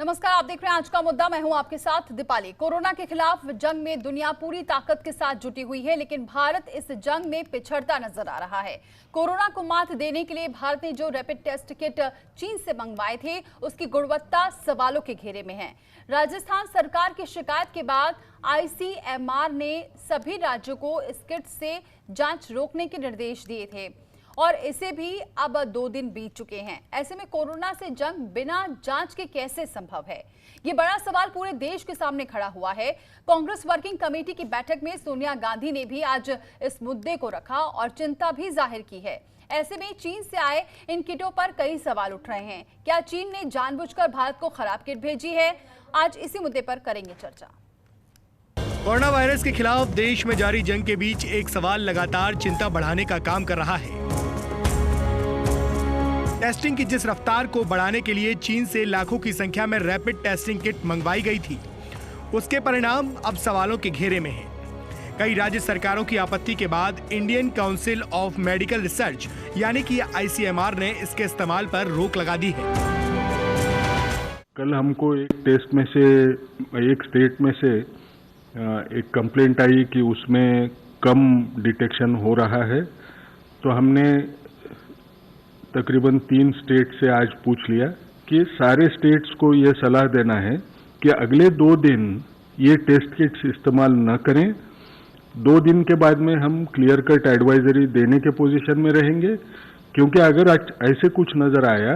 नमस्कार, आप देख रहे हैं आज का मुद्दा। मैं हूं आपके साथ दीपाली। कोरोना के खिलाफ जंग में दुनिया पूरी ताकत के साथ जुटी हुई है, लेकिन भारत इस जंग में पिछड़ता नजर आ रहा है। कोरोना को मात देने के लिए भारत ने जो रैपिड टेस्ट किट चीन से मंगवाए थे, उसकी गुणवत्ता सवालों के घेरे में है। राजस्थान सरकार की शिकायत के बाद ICMR ने सभी राज्यों को इस किट से जांच रोकने के निर्देश दिए थे और इसे भी अब 2 दिन बीत चुके हैं। ऐसे में कोरोना से जंग बिना जांच के कैसे संभव है, ये बड़ा सवाल पूरे देश के सामने खड़ा हुआ है। कांग्रेस वर्किंग कमेटी की बैठक में सोनिया गांधी ने भी आज इस मुद्दे को रखा और चिंता भी जाहिर की है। ऐसे में चीन से आए इन किटों पर कई सवाल उठ रहे हैं। क्या चीन ने जानबूझकर भारत को खराब किट भेजी है? आज इसी मुद्दे पर करेंगे चर्चा। कोरोना वायरस के खिलाफ देश में जारी जंग के बीच एक सवाल लगातार चिंता बढ़ाने का काम कर रहा है। टेस्टिंग की जिस रफ्तार को बढ़ाने के लिए चीन से लाखों की संख्या में रैपिड टेस्टिंग किट मंगवाई गई थी, उसके परिणाम अब सवालों के घेरे में हैं। कई राज्य सरकारों की आपत्ति के बाद Indian council of medical research यानी कि ICMR ने इसके इस्तेमाल पर रोक लगा दी है। कल हमको एक स्टेट में से एक कंप्लेंट आई कि उसमें कम डिटेक्शन हो रहा है, तो हमने तकरीबन 3 स्टेट से आज पूछ लिया कि सारे स्टेट्स को ये सलाह देना है कि अगले 2 दिन ये टेस्ट किट्स इस्तेमाल न करें। 2 दिन के बाद में हम क्लियर कट एडवाइजरी देने के पोजीशन में रहेंगे, क्योंकि अगर ऐसे कुछ नजर आया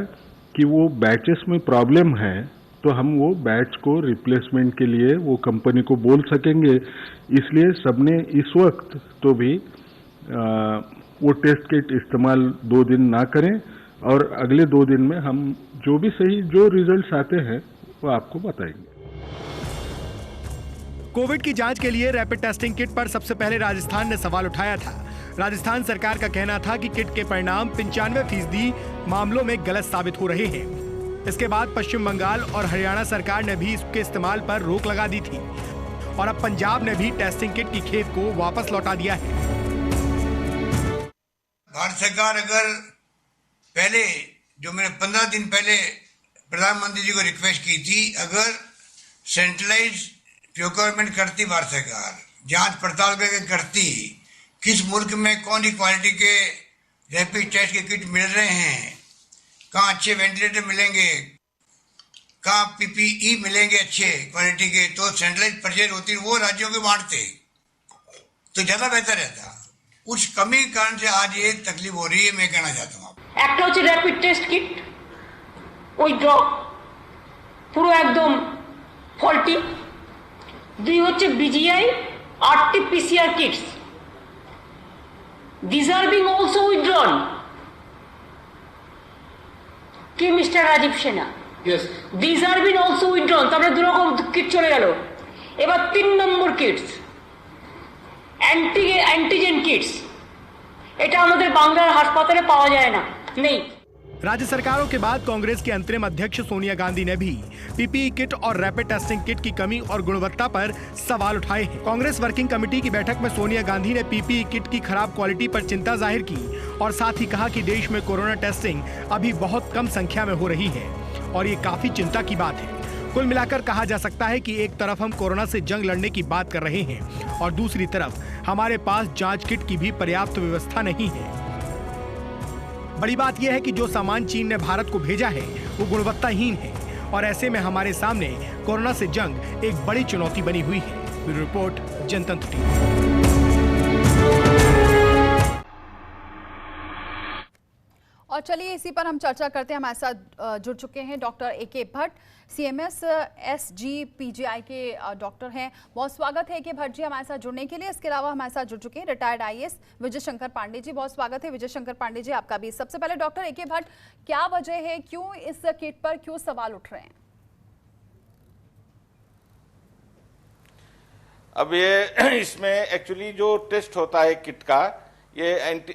कि वो बैचेस में प्रॉब्लम है तो हम वो बैच को रिप्लेसमेंट के लिए वो कंपनी को बोल सकेंगे। इसलिए सबने इस वक्त तो भी वो टेस्ट किट इस्तेमाल 2 दिन ना करें और अगले 2 दिन में हम जो रिजल्ट्स आते हैं वो आपको बताएंगे। कोविड की जांच के लिए रैपिड टेस्टिंग किट पर सबसे पहले राजस्थान ने सवाल उठाया था। राजस्थान सरकार का कहना था कि किट के परिणाम 95% मामलों में गलत साबित हो रहे हैं। इसके बाद पश्चिम बंगाल और हरियाणा सरकार ने भी इसके इस्तेमाल पर रोक लगा दी थी और अब पंजाब ने भी टेस्टिंग किट की खेप को वापस लौटा दिया है। भारत सरकार अगर पहले जो मैंने 15 दिन पहले प्रधानमंत्री जी को रिक्वेस्ट की थी, अगर सेंट्रलाइज प्रोक्योरमेंट करती भारत सरकार, जांच पड़ताल करती किस मुल्क में कौन सी क्वालिटी के रैपिड टेस्ट के किट मिल रहे हैं, कहाँ अच्छे वेंटिलेटर मिलेंगे, कहाँ PPE मिलेंगे अच्छे क्वालिटी के, तो सेंट्रलाइज परचेज होती वो राज्यों के बांटते तो ज्यादा बेहतर रहता। उस कमी के कारण से आज ये तकलीफ हो रही है। मैं कहना चाहता हूँ একটা হচ্ছে র্যাপিড টেস্ট কিট উইথড্র পুরো একদম ফল্টি, 2 হচ্ছে BGI RT-PCR kits, these are being also withdrawn. কি mister Rajeev Sena? Yes. These are being also withdrawn. তারপরে 2 রকম কিট চলে গেল। এবার 3 নম্বর কিটস অ্যান্টিজেন কিটস, এটা আমাদের বাংলার হাসপাতালে পাওয়া যায় না, नहीं। राज्य सरकारों के बाद कांग्रेस के अंतरिम अध्यक्ष सोनिया गांधी ने भी PPE किट और रैपिड टेस्टिंग किट की कमी और गुणवत्ता पर सवाल उठाए हैं। कांग्रेस वर्किंग कमेटी की बैठक में सोनिया गांधी ने PPE किट की खराब क्वालिटी पर चिंता जाहिर की और साथ ही कहा कि देश में कोरोना टेस्टिंग अभी बहुत कम संख्या में हो रही है और ये काफी चिंता की बात है। कुल मिलाकर कहा जा सकता है कि एक तरफ हम कोरोना से जंग लड़ने की बात कर रहे हैं और दूसरी तरफ हमारे पास जांच किट की भी पर्याप्त व्यवस्था नहीं है। बड़ी बात यह है कि जो सामान चीन ने भारत को भेजा है वो गुणवत्ताहीन है और ऐसे में हमारे सामने कोरोना से जंग एक बड़ी चुनौती बनी हुई है। ब्यूरो रिपोर्ट, जनतंत्र टीवी। और चलिए इसी पर हम चर्चा करते हैं। हमारे साथ जुड़ चुके हैं doctor AK Bhatt, CMS SGPGI के डॉक्टर हैं। बहुत स्वागत है AK भट्ट जी हमारे साथ जुड़ने के लिए। इसके अलावा हमारे साथ जुड़ चुके हैं रिटायर्ड IAS विजय शंकर पांडे जी। बहुत स्वागत है विजय शंकर पांडे जी आपका भी। सबसे पहले डॉक्टर AK भट्ट, क्या वजह है, क्यों इस किट पर क्यों सवाल उठ रहे हैं? अब ये इसमें एक्चुअली जो टेस्ट होता है किट का, ये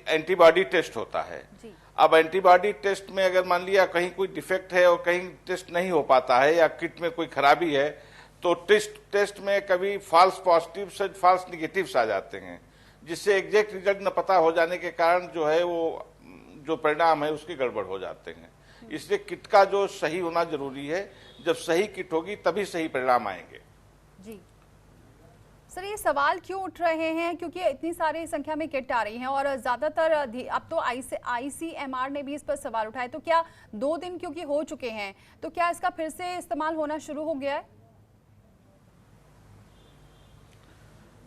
एंटीबॉडी टेस्ट होता है जी। अब एंटीबॉडी टेस्ट में अगर मान लिया कहीं कोई डिफेक्ट है और कहीं टेस्ट नहीं हो पाता है या किट में कोई खराबी है, तो टेस्ट में कभी फॉल्स पॉजिटिव से फॉल्स निगेटिव्स आ जाते हैं, जिससे एग्जैक्ट रिजल्ट न पता हो जाने के कारण जो है वो जो परिणाम है उसकी गड़बड़ हो जाते हैं। इसलिए किट का जो सही होना जरूरी है। जब सही किट होगी तभी सही परिणाम आएंगे। जी सर, ये सवाल क्यों उठ रहे हैं क्योंकि इतनी सारी संख्या में किट आ रही हैं और ज्यादातर अब तो ICMR ने भी इस पर सवाल उठाए, तो क्या 2 दिन क्योंकि हो चुके हैं तो क्या इसका फिर से इस्तेमाल होना शुरू हो गया है?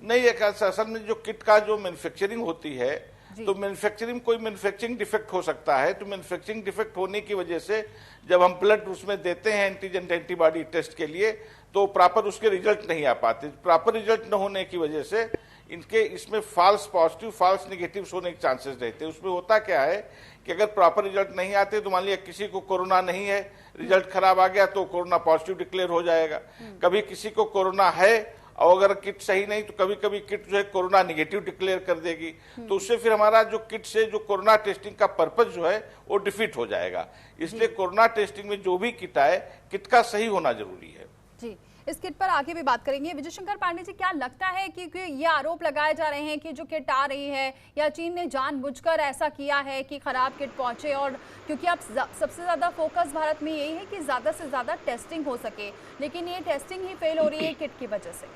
नहीं, एक असल में जो किट का जो मैन्युफैक्चरिंग होती है तो कोई मैन्युफैक्चरिंग डिफेक्ट हो सकता है। तो मैन्युफैक्चरिंग डिफेक्ट होने की वजह से जब हम ब्लड उसमें देते हैं एंटीजन एंटीबॉडी टेस्ट के लिए तो प्रॉपर उसके रिजल्ट नहीं आ पाते। प्रॉपर रिजल्ट न होने की वजह से इसमें फॉल्स पॉजिटिव फॉल्स नेगेटिव होने के चांसेस रहते हैं। उसमें होता क्या है कि अगर प्रॉपर रिजल्ट नहीं आते तो मान लिया किसी को कोरोना नहीं है, रिजल्ट खराब आ गया तो कोरोना पॉजिटिव डिक्लेयर हो जाएगा। कभी किसी को कोरोना है और अगर किट सही नहीं तो कभी कभी किट जो है कोरोना निगेटिव डिक्लेयर कर देगी। तो उससे फिर हमारा जो किट से जो कोरोना टेस्टिंग का पर्पस जो है वो डिफीट हो जाएगा। इसलिए कोरोना टेस्टिंग में जो भी किट आए किट का सही होना जरूरी है। जी, इस किट पर आगे भी बात करेंगे। विजय शंकर पांडे जी, क्या लगता है कि ये आरोप लगाए जा रहे हैं कि जो किट आ रही है या चीन ने जानबूझकर ऐसा किया है कि खराब किट पहुंचे, और क्योंकि अब सबसे ज्यादा फोकस भारत में यही है कि ज्यादा से ज्यादा टेस्टिंग हो सके, लेकिन ये टेस्टिंग ही फेल हो रही है किट की वजह से?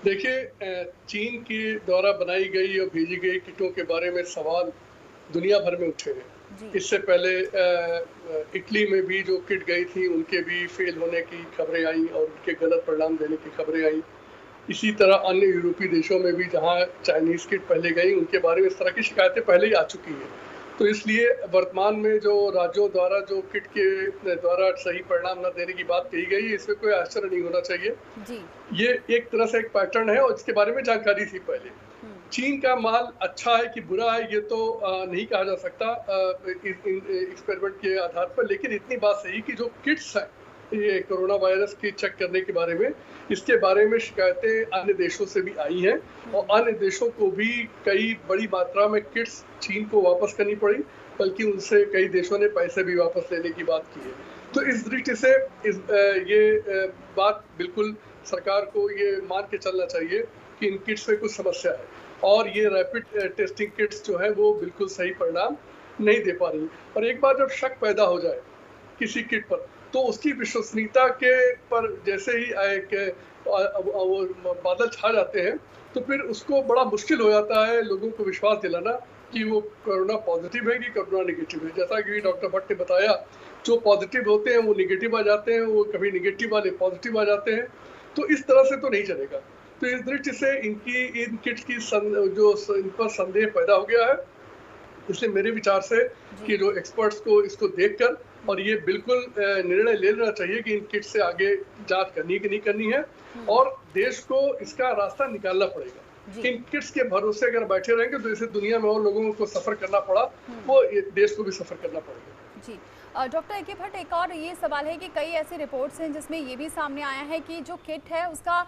देखिए, चीन के द्वारा बनाई गई और भेजी गई किटों के बारे में सवाल दुनिया भर में उठे हैं। इससे पहले इटली में भी जो किट गई थी उनके भी फेल होने की खबरें आई और उनके गलत परिणाम देने की खबरें आई। इसी तरह अन्य यूरोपीय देशों में भी जहां चाइनीज किट पहले गई उनके बारे में इस तरह की शिकायतें पहले ही आ चुकी हैं। तो इसलिए वर्तमान में जो राज्यों द्वारा जो किट के द्वारा सही परिणाम न देने की बात कही गई, इसमें कोई आश्चर्य नहीं होना चाहिए जी। ये एक तरह से एक पैटर्न है और इसके बारे में जानकारी थी पहले। चीन का माल अच्छा है कि बुरा है ये तो नहीं कहा जा सकता एक्सपेरिमेंट के आधार पर, लेकिन इतनी बात सही कि जो किट्स है ये कोरोना वायरस की चेक करने के बारे में, इसके बारे में शिकायतें अन्य देशों से भी आई हैं और अन्य देशों को भी कई बड़ी मात्रा में किट्स चीन को वापस करनी पड़ी, बल्कि उनसे कई देशों ने पैसे भी वापस लेने की बात की है। तो इस दृष्टि से ये बात बिल्कुल सरकार को ये मान के चलना चाहिए कि इन किट्स में कुछ समस्या है और ये रैपिड टेस्टिंग किट्स जो है वो बिल्कुल सही परिणाम नहीं दे पा रही। और एक बार जब शक पैदा हो जाए किसी किट पर तो उसकी विश्वसनीयता के पर जैसे ही वो बादल छा जाते हैं तो फिर उसको बड़ा मुश्किल हो जाता है लोगों को विश्वास दिलाना कि वो कोरोना पॉजिटिव है कि कोरोना नेगेटिव है। जैसा कि डॉक्टर भट्ट ने बताया, जो पॉजिटिव होते हैं वो नेगेटिव आ जाते हैं, वो कभी नेगेटिव वाले पॉजिटिव आ जाते हैं। तो इस तरह से तो नहीं चलेगा। तो इस दृष्टि से इन किट्स की जो इन पर संदेह पैदा हो गया है। इसलिए मेरे विचार से कि जो एक्सपर्ट्स को इसको देखकर और ये बिल्कुल निर्णय ले लेना चाहिए कि इन किट्स से आगे जांच करनी कि नहीं करनी है और देश को इसका रास्ता निकालना पड़ेगा। इन किट्स के भरोसे अगर बैठे रहेंगे तो इसे दुनिया में और लोगों को सफर करना पड़ा, वो देश को भी सफर करना पड़ेगा। जी डॉक्टर ए.के. भट्ट, एक और ये सवाल है कि कई ऐसे रिपोर्ट्स हैं जिसमें ये भी सामने आया है कि जो किट है उसका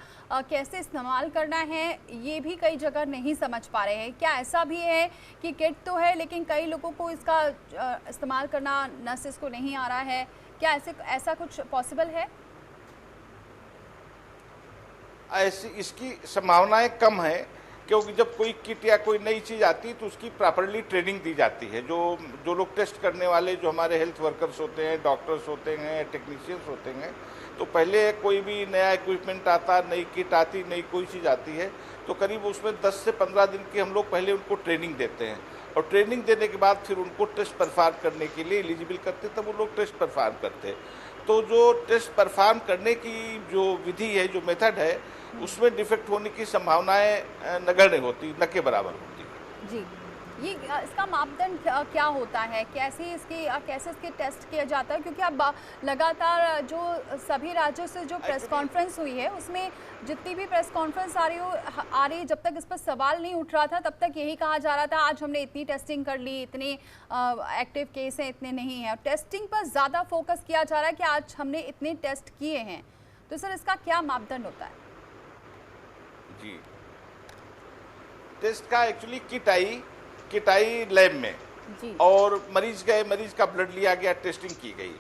कैसे इस्तेमाल करना है ये भी कई जगह नहीं समझ पा रहे हैं। क्या ऐसा भी है कि किट तो है लेकिन कई लोगों को इसका इस्तेमाल करना नर्सेस को नहीं आ रहा है? क्या ऐसा कुछ पॉसिबल है? इसकी संभावनाएं कम है क्योंकि जब कोई किट या कोई नई चीज़ आती है तो उसकी प्रॉपरली ट्रेनिंग दी जाती है। जो लोग टेस्ट करने वाले जो हमारे हेल्थ वर्कर्स होते हैं, डॉक्टर्स होते हैं, टेक्नीशियंस होते हैं, तो पहले कोई भी नया इक्विपमेंट आता, नई किट आती, नई कोई चीज़ आती है तो करीब उसमें 10 से 15 दिन की हम लोग पहले उनको ट्रेनिंग देते हैं और ट्रेनिंग देने के बाद फिर उनको टेस्ट परफॉर्म करने के लिए एलिजिबल करते, तब वो लोग टेस्ट परफॉर्म करते। तो जो टेस्ट परफॉर्म करने की जो विधि है, जो मेथड है, उसमें डिफेक्ट होने की संभावनाएं नगण्य होती, न के बराबर होती। जी, ये इसका मापदंड क्या होता है? कैसे इसके टेस्ट किया जाता है? क्योंकि अब लगातार जो सभी राज्यों से जो प्रेस कॉन्फ्रेंस हुई है उसमें जितनी भी प्रेस कॉन्फ्रेंस आ रही जब तक इस पर सवाल नहीं उठ रहा था तब तक यही कहा जा रहा था आज हमने इतनी टेस्टिंग कर ली, इतने एक्टिव केस हैं, इतने नहीं हैं। टेस्टिंग पर ज़्यादा फोकस किया जा रहा है कि आज हमने इतने टेस्ट किए हैं। तो सर इसका क्या मापदंड होता है? जी, टेस्ट का एक्चुअली किट आई लैब में जी। और मरीज गए, मरीज का ब्लड लिया गया, टेस्टिंग की गई,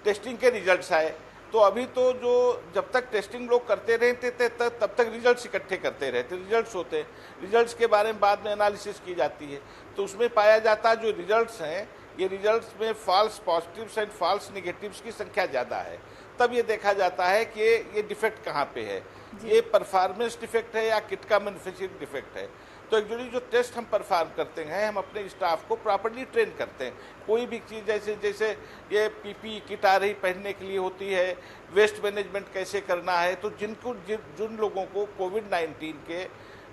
टेस्टिंग के रिजल्ट्स आए। तो अभी तो जो जब तक टेस्टिंग लोग करते रहते थे तब तक रिजल्ट्स इकट्ठे करते रहते, रिजल्ट्स होते, रिजल्ट्स के बारे में बाद में एनालिसिस की जाती है। तो उसमें पाया जाता है जो रिजल्ट्स हैं ये रिजल्ट्स में false positives and false negatives की संख्या ज़्यादा है, तब ये देखा जाता है कि ये डिफेक्ट कहाँ पे है, ये परफॉर्मेंस डिफेक्ट है या किट का मैन्युफैक्चरिंग डिफेक्ट है। तो एक्चुअली जो टेस्ट हम परफॉर्म करते हैं, हम अपने स्टाफ को प्रॉपर्ली ट्रेन करते हैं। कोई भी चीज़ जैसे ये पीपीई किट आ रही पहनने के लिए होती है, वेस्ट मैनेजमेंट कैसे करना है, तो जिन लोगों को कोविड-19 के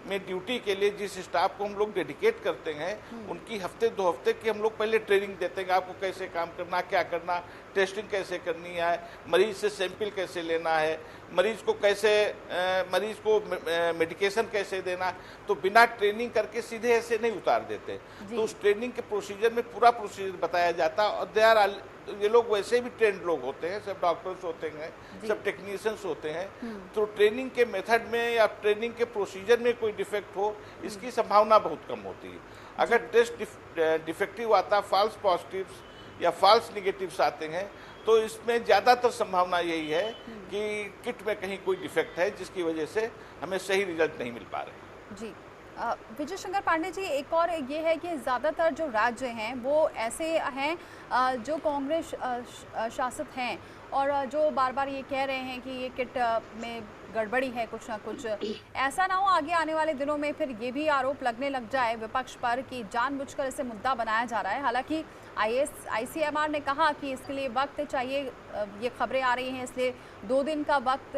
में ड्यूटी के लिए जिस स्टाफ को हम लोग डेडिकेट करते हैं, उनकी हफ्ते 2 हफ्ते की हम लोग पहले ट्रेनिंग देते हैं, आपको कैसे काम करना, क्या करना, टेस्टिंग कैसे करनी है, मरीज से सैंपल कैसे लेना है, मरीज को मेडिकेशन कैसे देना। तो बिना ट्रेनिंग करके सीधे ऐसे नहीं उतार देते, तो उस ट्रेनिंग के प्रोसीजर में पूरा प्रोसीजर बताया जाता। और ये लोग वैसे भी ट्रेंड लोग होते हैं, सब डॉक्टर्स होते हैं, सब टेक्नीशियंस होते हैं, तो ट्रेनिंग के मेथड में या ट्रेनिंग के प्रोसीजर में कोई डिफेक्ट हो, इसकी संभावना बहुत कम होती है। अगर टेस्ट डिफेक्टिव आता, फॉल्स पॉजिटिव्स या फॉल्स निगेटिव्स आते हैं, तो इसमें ज़्यादातर संभावना यही है कि किट में कहीं कोई डिफेक्ट है, जिसकी वजह से हमें सही रिजल्ट नहीं मिल पा रहे। जी विजय शंकर पांडे जी, एक और ये है कि ज़्यादातर जो राज्य हैं वो ऐसे हैं जो कांग्रेस शासित हैं और जो बार बार ये कह रहे हैं कि ये किट में गड़बड़ी है कुछ ना कुछ। ऐसा ना हो आगे आने वाले दिनों में फिर ये भी आरोप लगने लग जाए विपक्ष पर कि जानबूझकर इसे मुद्दा बनाया जा रहा है। हालांकि ICMR ने कहा कि इसके लिए वक्त चाहिए, ये खबरें आ रही हैं, इसलिए 2 दिन का वक्त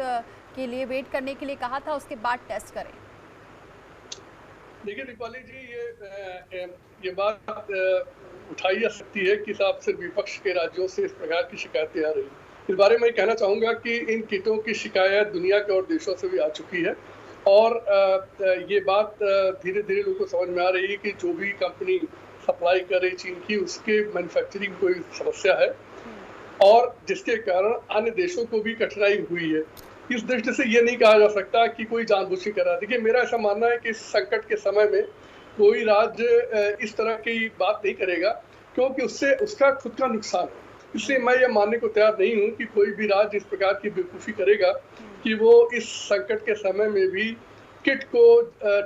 के लिए वेट करने के लिए कहा था, उसके बाद टेस्ट करें। देखिए दीपाली जी, ये बात उठाई जा सकती है कि साहब सिर्फ विपक्ष के राज्यों से इस प्रकार की शिकायतें आ रही हैं। इस बारे में कहना चाहूँगा कि इन किटों की शिकायत दुनिया के और देशों से भी आ चुकी है और ये बात धीरे धीरे लोगों को समझ में आ रही है कि जो भी कंपनी सप्लाई कर रही चीन की, उसके मैन्युफैक्चरिंग कोई समस्या है और जिसके कारण अन्य देशों को भी कठिनाई हुई है। इस दृष्टि से ये नहीं कहा जा सकता कि कोई जानबूझ के करा। देखिए, मेरा ऐसा मानना है कि इस संकट के समय में कोई राज्य इस तरह की बात नहीं करेगा क्योंकि उससे उसका खुद का नुकसान है। इसलिए मैं ये मानने को तैयार नहीं हूँ कि कोई भी राज्य इस प्रकार की बेवकूफ़ी करेगा कि वो इस संकट के समय में भी किट को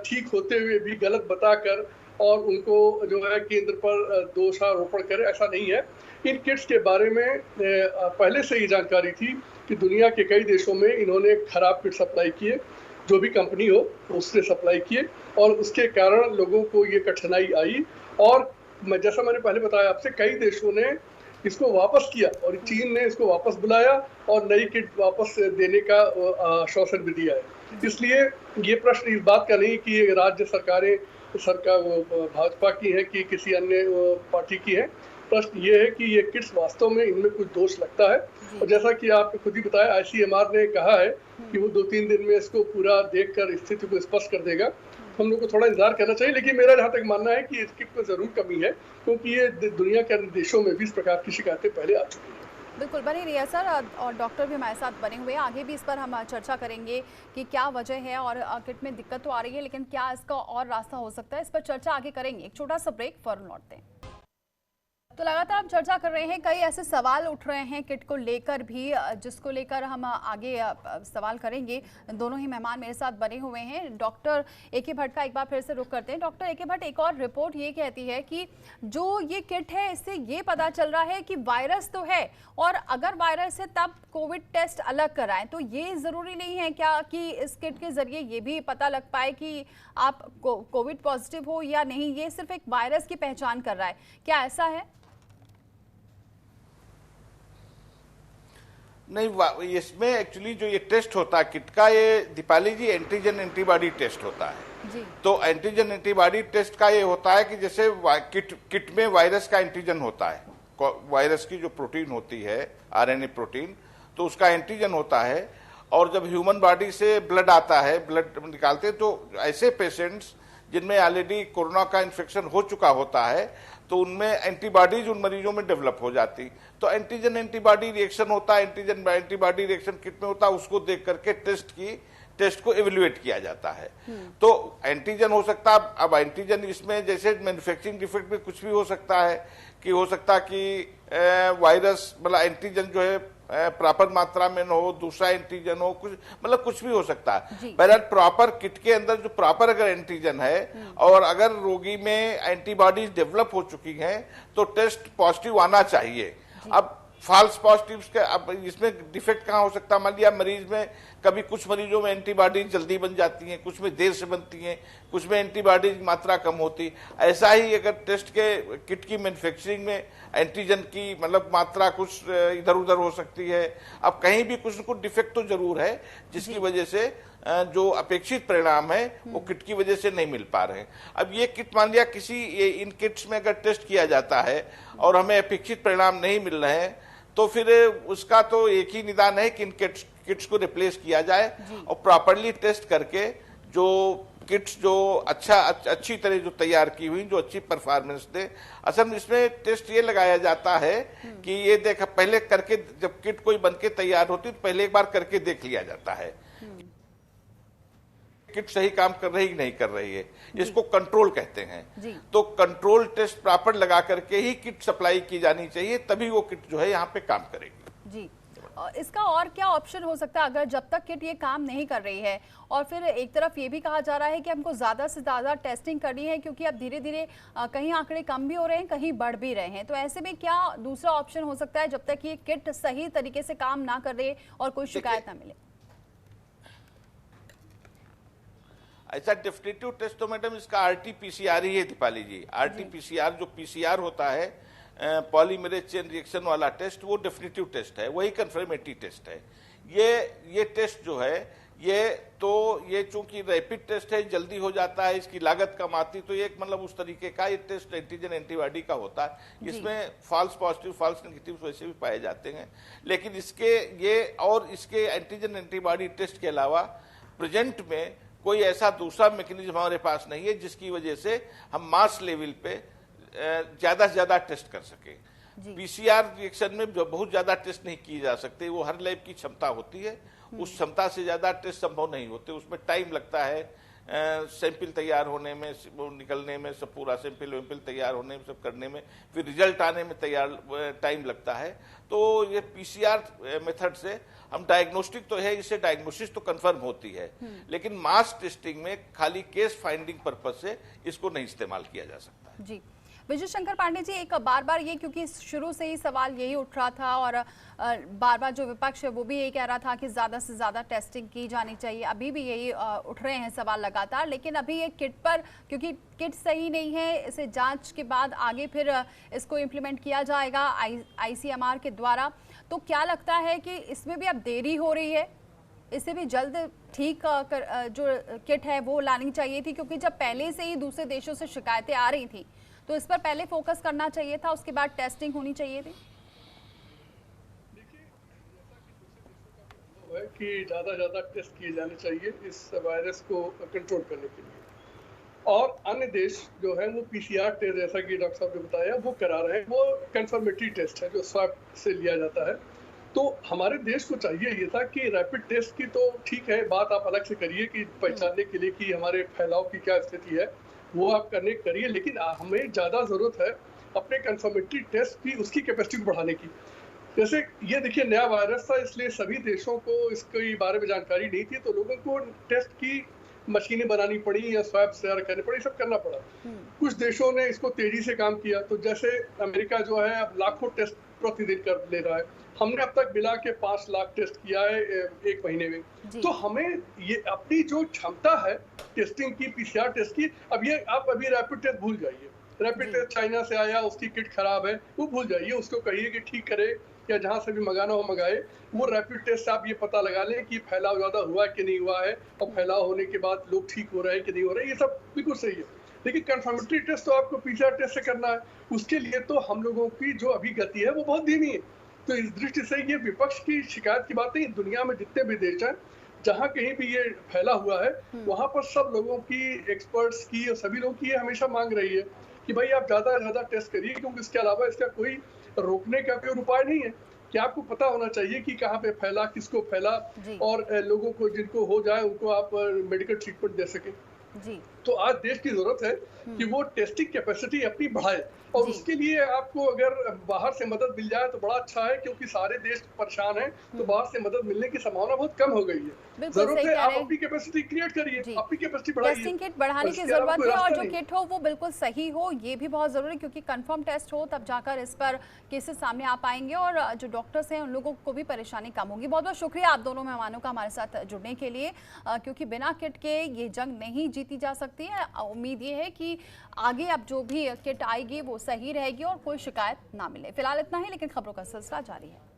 ठीक होते हुए भी गलत बताकर और उनको जो है केंद्र पर दोषारोपण करे। ऐसा नहीं है। इन किट्स के बारे में पहले से ही जानकारी थी कि दुनिया के कई देशों में इन्होंने खराब किट सप्लाई किए, जो भी कंपनी हो उसने सप्लाई किए और उसके कारण लोगों को ये कठिनाई आई और जैसा मैंने पहले बताया आपसे, कई देशों ने इसको वापस किया और चीन ने इसको वापस बुलाया और नई किट वापस देने का आश्वासन भी दिया है। इसलिए ये प्रश्न इस बात का नहीं कि ये राज्य सरकारें भाजपा की है कि किसी अन्य पार्टी की है। प्रश्न ये है कि ये किट्स वास्तव में इनमें कुछ दोष लगता है और जैसा कि आपने खुद ही बताया, ICMR ने कहा है कि वो 2-3 दिन में इसको पूरा देखकर स्थिति को स्पष्ट कर देगा। हम लोग को थोड़ा इंतजार करना चाहिए, लेकिन मेरा जहाँ तक मानना है कि इस किट में जरूर कमी है क्योंकि ये दुनिया के अन्य देशों में भी इस प्रकार की शिकायतें पहले आ चुकी हैं। बिल्कुल बने रहिए सर, और डॉक्टर भी हमारे साथ बने हुए हैं। आगे भी इस पर हम चर्चा करेंगे कि क्या वजह है और किट में दिक्कत तो आ रही है, लेकिन क्या इसका और रास्ता हो सकता है, इस पर चर्चा आगे करेंगे। एक छोटा सा ब्रेक, फौरन लौटते हैं। तो लगातार हम चर्चा कर रहे हैं, कई ऐसे सवाल उठ रहे हैं किट को लेकर भी, जिसको लेकर हम आगे सवाल करेंगे। दोनों ही मेहमान मेरे साथ बने हुए हैं। डॉक्टर AK भट्ट का एक बार फिर से रुख करते हैं। डॉक्टर AK भट्ट, एक और रिपोर्ट ये कहती है कि जो ये किट है इससे ये पता चल रहा है कि वायरस तो है और अगर वायरस है तब कोविड टेस्ट अलग कराएं, तो ये ज़रूरी नहीं है क्या कि इस किट के ज़रिए ये भी पता लग पाए कि आप कोविड पॉजिटिव हो या नहीं? ये सिर्फ एक वायरस की पहचान कर रहा है, क्या ऐसा है? नहीं, इसमें एक्चुअली जो ये टेस्ट होता है किट का, ये दीपाली जी एंटीजन एंटीबॉडी टेस्ट होता है जी। तो एंटीजन एंटीबॉडी टेस्ट का ये होता है कि जैसे किट में वायरस का एंटीजन होता है, वायरस की जो प्रोटीन होती है RNA प्रोटीन, तो उसका एंटीजन होता है और जब ह्यूमन बॉडी से ब्लड आता है, ब्लड निकालते हैं, तो ऐसे पेशेंट्स जिनमें ऑलरेडी कोरोना का इन्फेक्शन हो चुका होता है तो उनमें एंटीबॉडीज उन मरीजों में डेवलप हो जाती, तो एंटीजन एंटीबॉडी रिएक्शन होता है, एंटीजन एंटीबॉडी रिएक्शन किट में होता है, उसको देख करके टेस्ट को इवेल्युएट किया जाता है। तो एंटीजन हो सकता है, अब एंटीजन इसमें जैसे मैन्युफैक्चरिंग डिफेक्ट में कुछ भी हो सकता है कि वायरस मतलब एंटीजन जो है प्रॉपर मात्रा में न हो, दूसरा एंटीजन हो, कुछ मतलब कुछ भी हो सकता है। बहरहाल प्रॉपर किट के अंदर जो प्रॉपर अगर एंटीजन है और अगर रोगी में एंटीबॉडीज डेवलप हो चुकी हैं तो टेस्ट पॉजिटिव आना चाहिए। अब फॉल्स पॉजिटिव्स के अब इसमें डिफेक्ट कहाँ हो सकता है? मान लिया मरीज में कभी कुछ मरीजों में एंटीबॉडीज जल्दी बन जाती हैं, कुछ में देर से बनती हैं, कुछ में एंटीबॉडीज मात्रा कम होती। ऐसा ही अगर टेस्ट के किट की मैन्युफैक्चरिंग में एंटीजन की मतलब मात्रा कुछ इधर उधर हो सकती है। अब कहीं भी कुछ न कुछ डिफेक्ट तो जरूर है जिसकी वजह से जो अपेक्षित परिणाम है वो किट की वजह से नहीं मिल पा रहे हैं। अब ये किट मान लिया किसी इन किट्स में अगर टेस्ट किया जाता है और हमें अपेक्षित परिणाम नहीं मिल रहे हैं तो फिर उसका तो एक ही निदान है कि इन किट्स को रिप्लेस किया जाए और प्रॉपरली टेस्ट करके जो किट्स जो अच्छी तरह जो तैयार की हुई जो अच्छी परफॉर्मेंस दे। असल में इसमें टेस्ट ये लगाया जाता है कि ये देख पहले करके जब किट कोई बन के तैयार होती है तो पहले एक बार करके देख लिया जाता है किट सही काम कर रही नहीं कर रही है, इसको कंट्रोल कहते हैं। तो कंट्रोल टेस्ट प्रॉपर लगा करके ही किट सप्लाई की जानी चाहिए, तभी वो किट जो है यहाँ पे काम करेगी। जी, इसका और क्या ऑप्शन हो सकता है अगर जब तक किट ये काम नहीं कर रही है? और फिर एक तरफ ये भी कहा जा रहा है कि हमको ज्यादा से ज्यादा टेस्टिंग करनी है क्योंकि अब धीरे धीरे कहीं आंकड़े कम भी हो रहे हैं, कहीं बढ़ भी रहे हैं। तो ऐसे में क्या दूसरा ऑप्शन हो सकता है जब तक ये किट सही तरीके से काम ना कर रहे और कोई शिकायत ना मिले? ऐसा डेफिनेटिव टेस्ट तो मैडम इसका आरटी-पीसीआर ही है दीपाली जी। आरटी-पीसीआर जो पीसीआर होता है पॉलीमरेज चेन रिएक्शन वाला टेस्ट, वो डेफिनेटिव टेस्ट है, वही कंफर्मेटरी टेस्ट है। ये टेस्ट जो है ये चूंकि रैपिड टेस्ट है, जल्दी हो जाता है, इसकी लागत कम आती, तो ये मतलब उस तरीके का ये टेस्ट एंटीजन एंटीबॉडी का होता है। इसमें फॉल्स पॉजिटिव फॉल्स नेगेटिव वैसे भी पाए जाते हैं, लेकिन इसके एंटीजन एंटीबॉडी टेस्ट के अलावा प्रेजेंट में कोई ऐसा दूसरा मैकेनिज्म हमारे पास नहीं है जिसकी वजह से हम मास लेवल पे ज्यादा से ज्यादा टेस्ट कर सके। पीसीआर रिएक्शन में जो बहुत ज्यादा टेस्ट नहीं किए जा सकते, वो हर लैब की क्षमता होती है, उस क्षमता से ज्यादा टेस्ट संभव नहीं होते, उसमें टाइम लगता है सैंपल तैयार होने में, निकलने में, सब पूरा सैंपल वैंपल तैयार होने में, सब करने में, फिर रिजल्ट आने में टाइम लगता है। तो ये पीसीआर मेथड से हम डायग्नोस्टिक तो है, इससे डायग्नोसिस तो कंफर्म होती है, लेकिन मास टेस्टिंग में खाली केस फाइंडिंग पर्पज से इसको नहीं इस्तेमाल किया जा सकता। जी विजय शंकर पांडे जी, एक बार ये क्योंकि शुरू से ही सवाल यही उठ रहा था और बार जो विपक्ष है वो भी यही कह रहा था कि ज्यादा से ज्यादा टेस्टिंग की जानी चाहिए, अभी भी यही उठ रहे हैं सवाल लगातार। लेकिन अभी ये किट पर क्योंकि किट सही नहीं है, इसे जांच के बाद आगे फिर इसको इम्प्लीमेंट किया जाएगा आईसीएमआर के द्वारा, तो क्या लगता है कि इसमें भी अब देरी हो रही है? इसे भी जल्द ठीक जो किट है वो लानी चाहिए थी, क्योंकि जब पहले से ही दूसरे देशों से शिकायतें आ रही थी तो इस पर पहले फोकस करना चाहिए था, उसके बाद टेस्टिंग होनी चाहिए थी। है कि ज्यादा टेस्ट किए जाने चाहिए इस वायरस को कंट्रोल करने के लिए, और अन्य देश जो है वो पीसीआर टेस्ट जैसा कि डॉक्टर साहब ने बताया वो करा रहे हैं, वो कंफर्मेटरी टेस्ट है जो स्वैब से लिया जाता है। तो हमारे देश को चाहिए ये था कि रैपिड टेस्ट की तो ठीक है बात आप अलग से करिए कि पहचानने के लिए कि हमारे फैलाव की क्या स्थिति है, वो आप करिए, लेकिन हमें ज़्यादा ज़रूरत है अपने कंफर्मेटरी टेस्ट की, उसकी कैपेसिटी को बढ़ाने की। जैसे ये देखिए नया वायरस था, इसलिए सभी देशों को इसके बारे में जानकारी नहीं थी, तो लोगों को टेस्ट की मशीनें बनानी पड़ी या स्वैब तैयार करनी पड़ी, सब करना पड़ा। कुछ देशों ने इसको तेजी से काम किया, तो जैसे अमेरिका जो है अब लाखों टेस्ट प्रतिदिन कर ले रहा है, हमने अब तक मिला के 5 लाख टेस्ट किया है एक महीने में। तो हमें ये अपनी जो क्षमता है टेस्टिंग की, पीसीआर टेस्ट की, आप अभी रैपिड टेस्ट भूल जाइए। रैपिड टेस्ट चाइना से आया, उसकी किट खराब है, वो भूल जाइए, उसको कहिए कि ठीक करे या जहाँ से भी मंगाना हो मंगाए। वो रैपिड टेस्ट आप ये पता लगा लें कि फैलाव ज्यादा हुआ कि नहीं हुआ है, और फैलाव होने के बाद लोग ठीक हो रहे हैं कि नहीं हो रहे, ये सब बिल्कुल सही है। लेकिन कंफर्मेटरी टेस्ट तो आपको पीसीआर टेस्ट से करना है, उसके लिए तो हम लोगों की जो अभी गति है वो बहुत धीमी है। तो इस दृष्टि से ये विपक्ष की शिकायत की बात नहीं, दुनिया में जितने भी देश हैं जहाँ कहीं भी ये फैला हुआ है वहाँ पर सब लोगों की, एक्सपर्ट्स की और सभी लोगों की ये हमेशा मांग रही है कि भाई आप ज्यादा टेस्ट करिए, क्योंकि इसके अलावा इसका कोई रोकने का कोई उपाय नहीं है। कि आपको पता होना चाहिए कि कहाँ पे फैला, किसको फैला, और लोगों को जिनको हो जाए उनको आप मेडिकल ट्रीटमेंट दे सकें। जी। तो आज देश की जरूरत है कि वो टेस्टिंग कैपेसिटी अपनी बढ़ाए, और उसके लिए आपको अगर बाहर से मदद मिल जाए तो बड़ा अच्छा है, क्योंकि सारे देश परेशान हैं, तो बाहर से मदद मिलने की संभावना बहुत कम हो गई है। जरूरत है आप अपनी कैपेसिटी क्रिएट करिए, अपनी कैपेसिटी बढ़ाइए। टेस्टिंग किट बढ़ाने की जरूरत है, और जो किट हो वो बिल्कुल सही हो, ये भी बहुत जरूरी, क्योंकि कंफर्म टेस्ट हो तब जाकर इस पर केसेस सामने आ पाएंगे और जो डॉक्टर्स हैं उन लोगों को भी परेशानी कम होगी। बहुत बहुत शुक्रिया आप दोनों मेहमानों का हमारे साथ जुड़ने के लिए, क्योंकि बिना किट के ये जंग नहीं जीती जा सकती है। उम्मीद ये है कि आगे अब जो भी किट आएगी वो सही रहेगी और कोई शिकायत ना मिले। फिलहाल इतना ही, लेकिन खबरों का सिलसिला जारी है।